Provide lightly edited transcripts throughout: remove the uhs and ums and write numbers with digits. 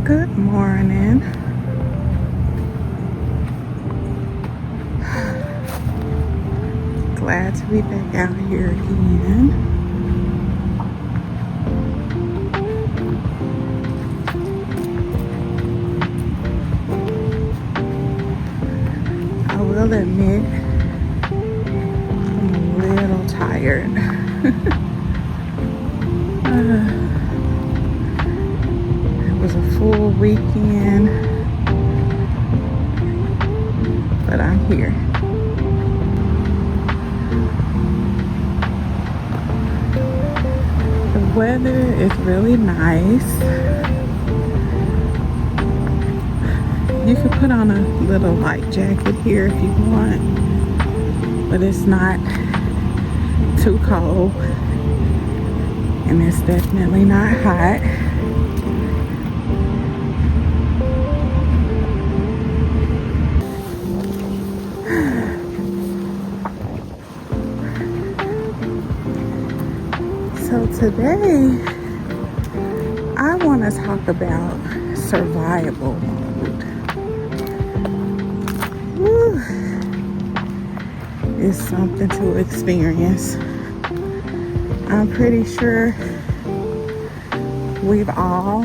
Good morning. Glad to be back out here again. I will admit, I'm a little tired. It was a full weekend, but I'm here. The weather is really nice. You can put on a little light jacket here if you want, but it's not too cold, and it's definitely not hot. So today, I want to talk about survival mode. Woo. It's something to experience. I'm pretty sure we've all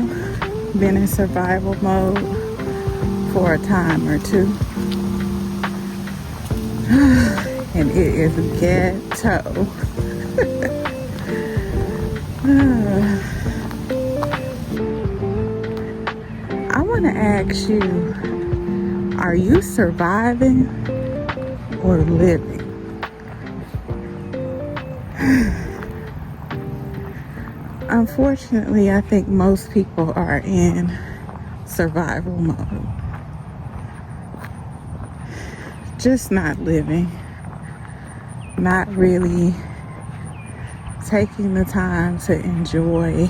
been in survival mode for a time or two. And it is ghetto. I want to ask you, are you surviving or living? Unfortunately, I think most people are in survival mode. Just not living. Not really taking the time to enjoy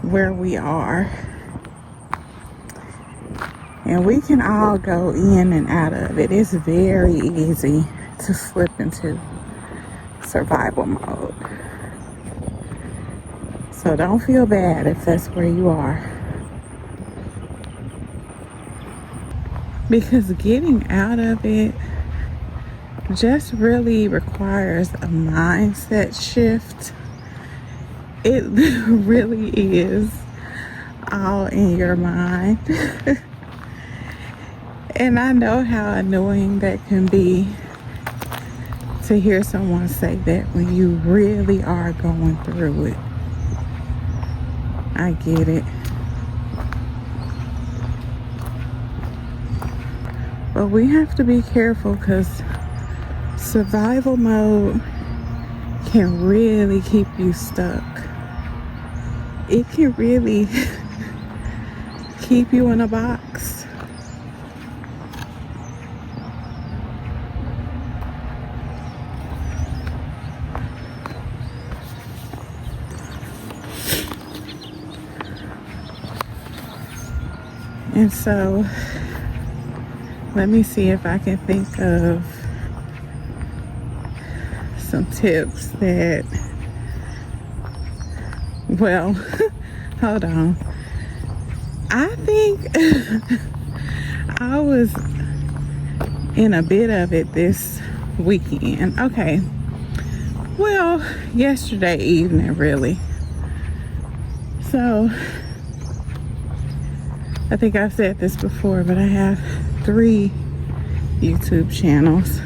where we are. And we can all go in and out of it. It's very easy to slip into survival mode. So don't feel bad if that's where you are. Because getting out of it just really requires a mindset shift. It really is all in your mind. And I know how annoying that can be to hear someone say that when you really are going through it. I get it. But we have to be careful because survival mode can really keep you stuck. It can really keep you in a box. And so, let me see if I can think of some tips that, well, hold on. I think I was in a bit of it this weekend. Okay. Well, yesterday evening, really. So, I think I've said this before, but I have 3 YouTube channels.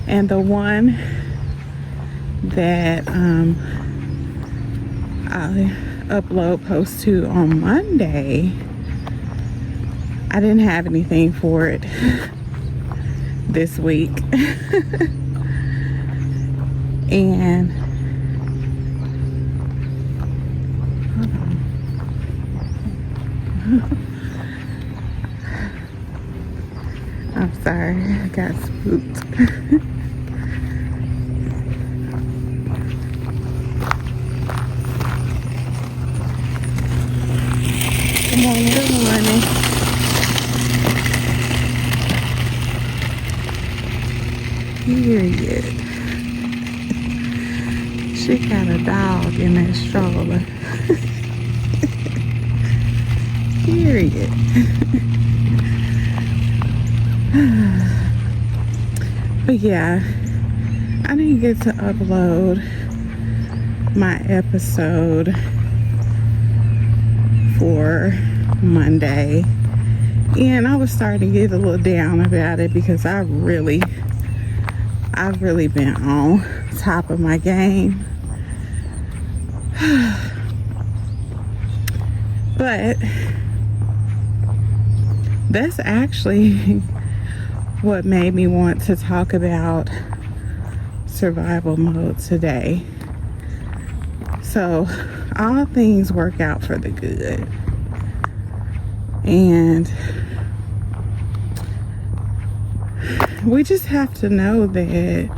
And the one that I post to on Monday, I didn't have anything for it this week. And I'm sorry, I got spooked. Good morning, good morning. Period. She got a dog in that stroller. Period. But yeah, I didn't get to upload my episode for Monday, and I was starting to get a little down about it because I've really been on top of my game. But that's actually what made me want to talk about survival mode today. So all things work out for the good, and we just have to know that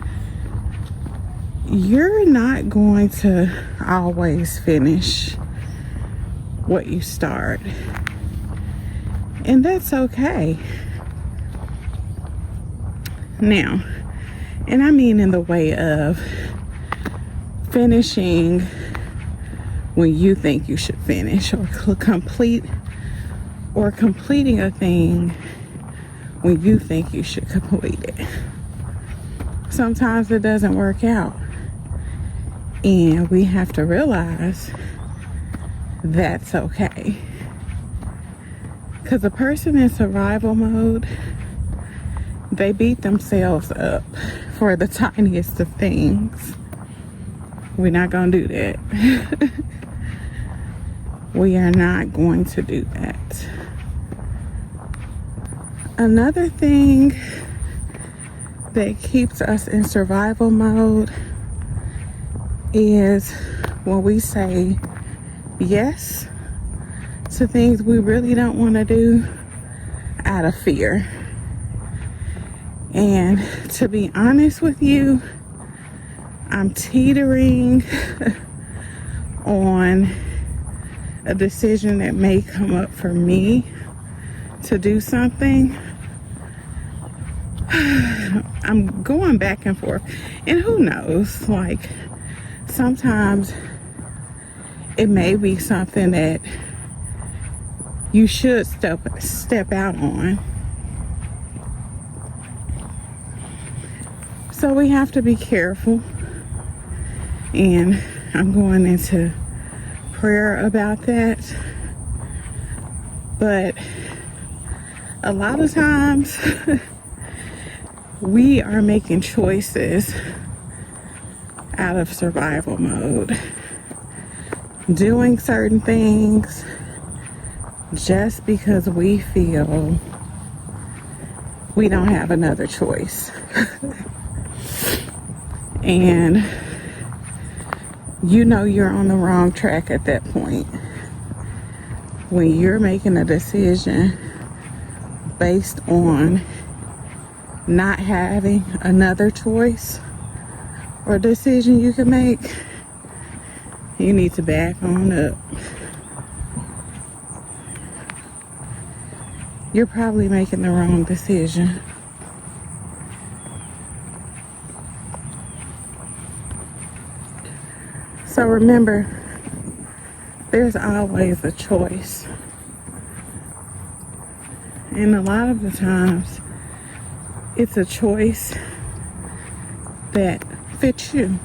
you're not going to always finish what you start, and that's okay. Now, and I mean in the way of finishing when you think you should finish, or completing a thing when you think you should complete it. Sometimes it doesn't work out, and we have to realize that's okay. Because a person in survival mode, they beat themselves up for the tiniest of things. We're not going to do that. We are not going to do that. Another thing that keeps us in survival mode is when we say yes to things we really don't want to do out of fear. And to be honest with you, I'm teetering on a decision that may come up for me to do something. I'm going back and forth, and who knows, like sometimes it may be something that you should step out on. So we have to be careful, and I'm going into prayer about that. But a lot of times we are making choices out of survival mode, doing certain things just because we feel we don't have another choice. And you know you're on the wrong track at that point when you're making a decision based on not having another choice or decision you can make. You need to back on up. You're probably making the wrong decision. So remember, there's always a choice. And a lot of the times, it's a choice that fits you.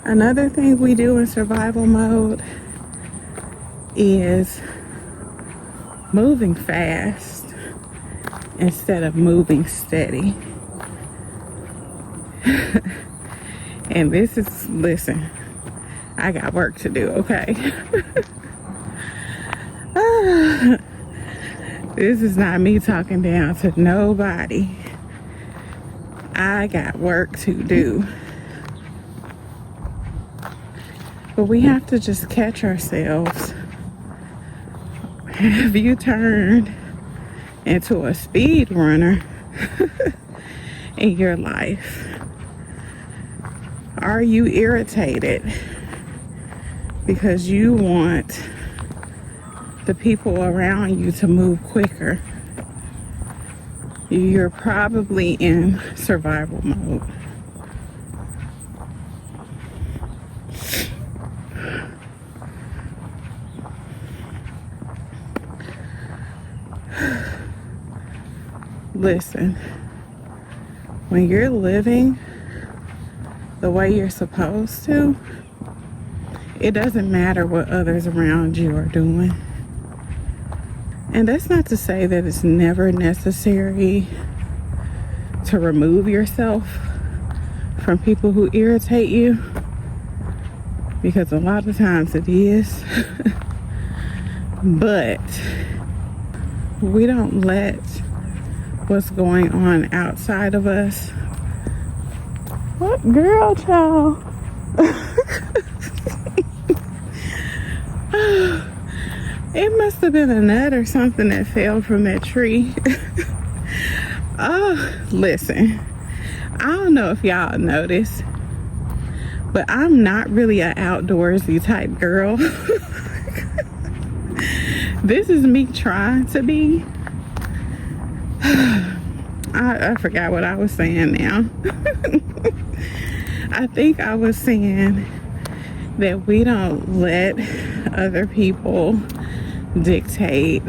Another thing we do in survival mode is moving fast instead of moving steady. And this is, listen, I got work to do, okay? This is not me talking down to nobody. I got work to do. But we have to just catch ourselves. Have you turned into a speed runner in your life? Are you irritated because you want the people around you to move quicker? You're probably in survival mode. Listen, when you're living the way you're supposed to, it doesn't matter what others around you are doing. And that's not to say that it's never necessary to remove yourself from people who irritate you, because a lot of times it is. But we don't let what's going on outside of us. What girl, child? It must have been a nut or something that fell from that tree. Oh, listen, I don't know if y'all noticed, but I'm not really an outdoorsy type girl. This is me trying to be. I forgot what I was saying now. I think I was saying that we don't let other people dictate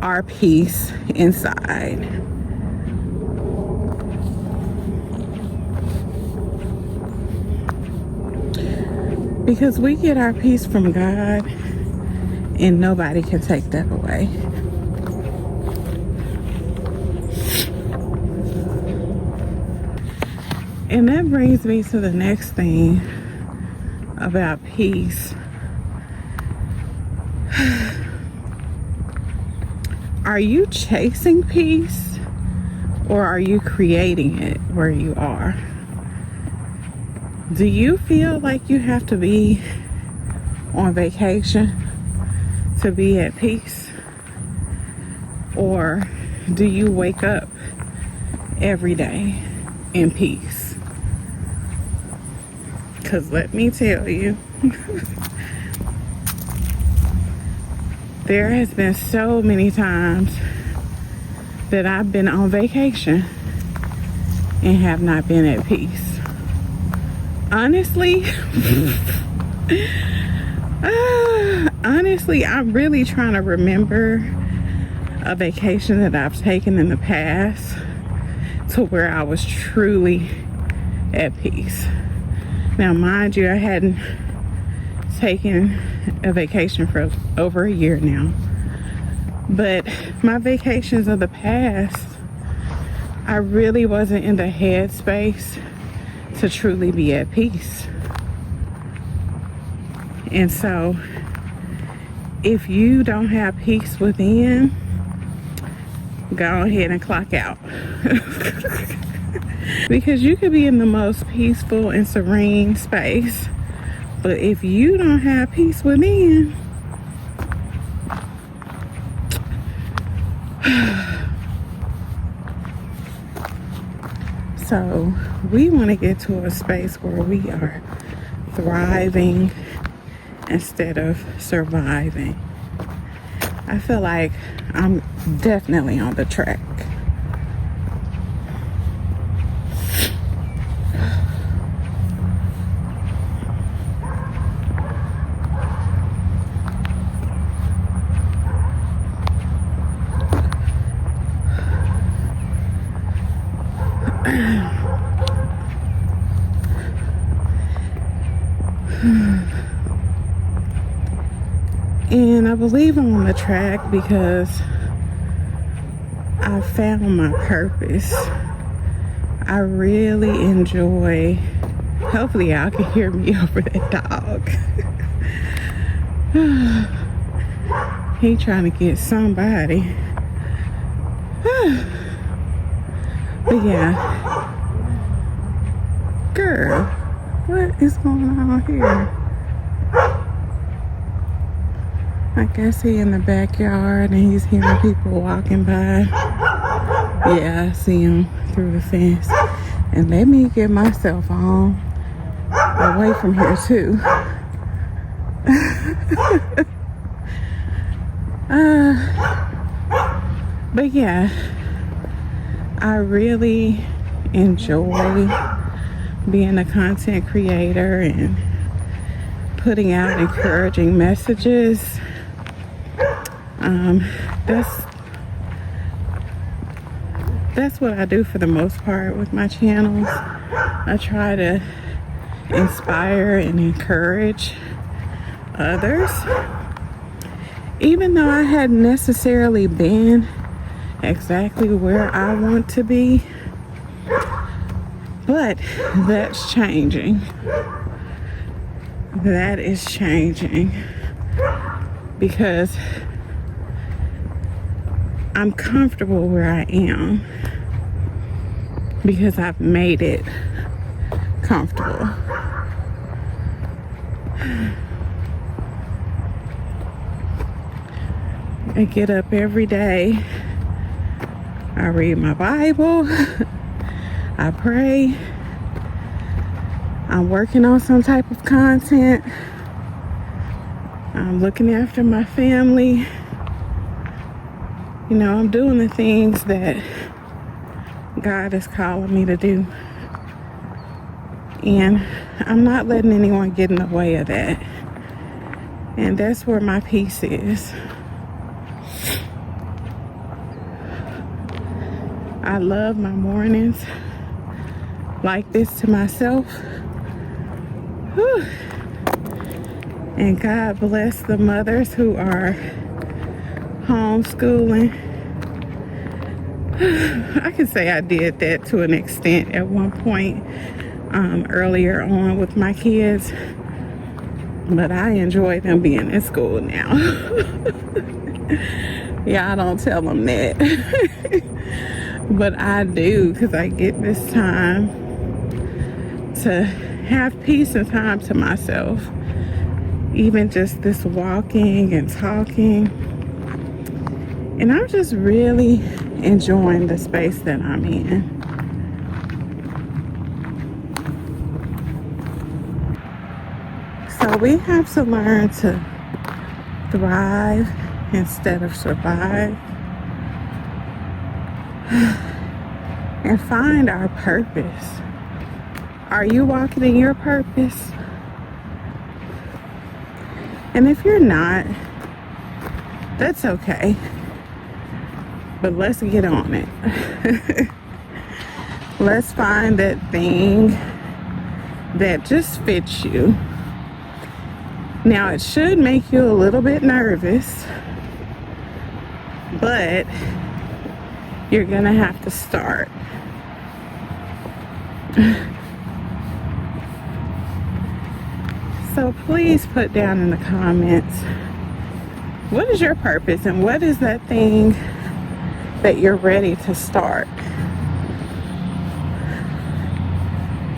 our peace inside. Because we get our peace from God, and nobody can take that away. And that brings me to the next thing about peace. Are you chasing peace, or are you creating it where you are? Do you feel like you have to be on vacation to be at peace? Or do you wake up every day in peace? Because let me tell you, there has been so many times that I've been on vacation and have not been at peace. Honestly, I'm really trying to remember a vacation that I've taken in the past to where I was truly at peace. Now, mind you, I hadn't taken a vacation for over a year now. But my vacations of the past, I really wasn't in the headspace to truly be at peace. And so, if you don't have peace within, go ahead and clock out. Because you could be in the most peaceful and serene space, but if you don't have peace within, so we want to get to a space where we are thriving instead of surviving. I feel like I'm definitely on the track. And I believe I'm on the track because I found my purpose. I really enjoy, hopefully y'all can hear me over that dog. He trying to get somebody. But yeah, girl, what is going on here? I guess he in the backyard and he's hearing people walking by. Yeah, I see him through the fence. And let me get my cell phone away from here too. But yeah, I really enjoy being a content creator and putting out encouraging messages. that's what I do for the most part with my channels. I try to inspire and encourage others, even though I hadn't necessarily been exactly where I want to be. But that's changing. That is changing because I'm comfortable where I am because I've made it comfortable. I get up every day. I read my Bible. I pray. I'm working on some type of content. I'm looking after my family. You know, I'm doing the things that God is calling me to do. And I'm not letting anyone get in the way of that. And that's where my peace is. I love my mornings like this to myself. Whew. And God bless the mothers who are homeschooling. I can say I did that to an extent at one point earlier on with my kids, but I enjoy them being in school now. Y'all don't tell them that. But I do, because I get this time to have peace and time to myself. Even just this walking and talking. And I'm just really enjoying the space that I'm in. So we have to learn to thrive instead of survive. And find our purpose. Are you walking in your purpose? And if you're not, that's okay. But let's get on it. Let's find that thing that just fits you. Now, it should make you a little bit nervous, but you're gonna have to start. So please put down in the comments, what is your purpose and what is that thing that you're ready to start?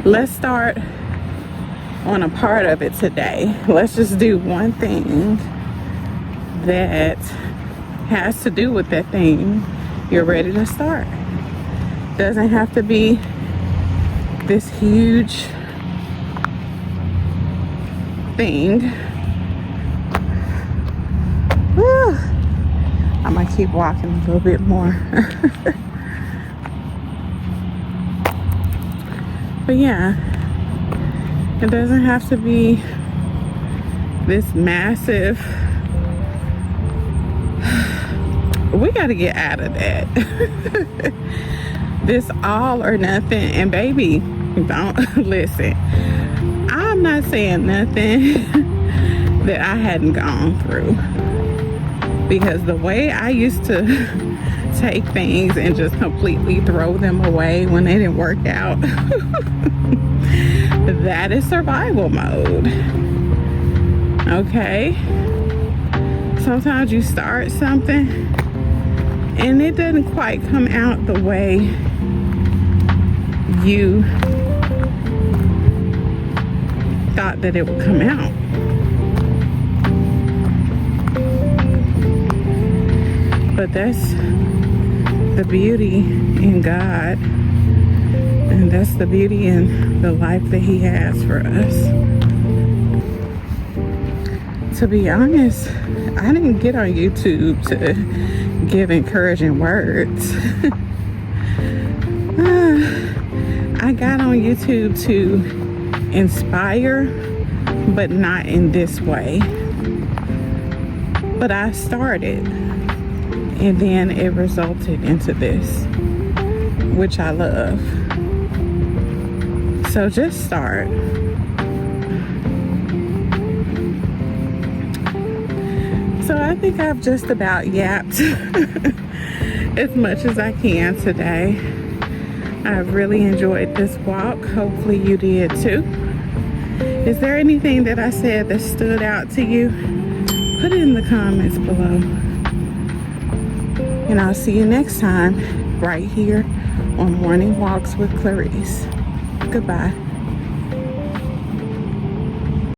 Let's start on a part of it today. Let's just do one thing that has to do with that thing you're ready to start. Doesn't have to be this huge thing. Whew. I'm gonna keep walking a little bit more. But yeah, it doesn't have to be this massive. We got to get out of that. This all or nothing. And baby, don't listen. I'm not saying nothing that I hadn't gone through. Because the way I used to take things and just completely throw them away when they didn't work out, that is survival mode. Okay? Sometimes you start something and it doesn't quite come out the way you thought that it would come out. But that's the beauty in God, and that's the beauty in the life that He has for us. To be honest, I didn't get on YouTube to give encouraging words. I got on YouTube to inspire, but not in this way. But I started, and then it resulted into this. which I love. So just start. So I think I've just about yapped as much as I can today. I've really enjoyed this walk. Hopefully you did too. Is there anything that I said that stood out to you? Put it in the comments below. And I'll see you next time right here on Morning Walks with Clarice. Goodbye.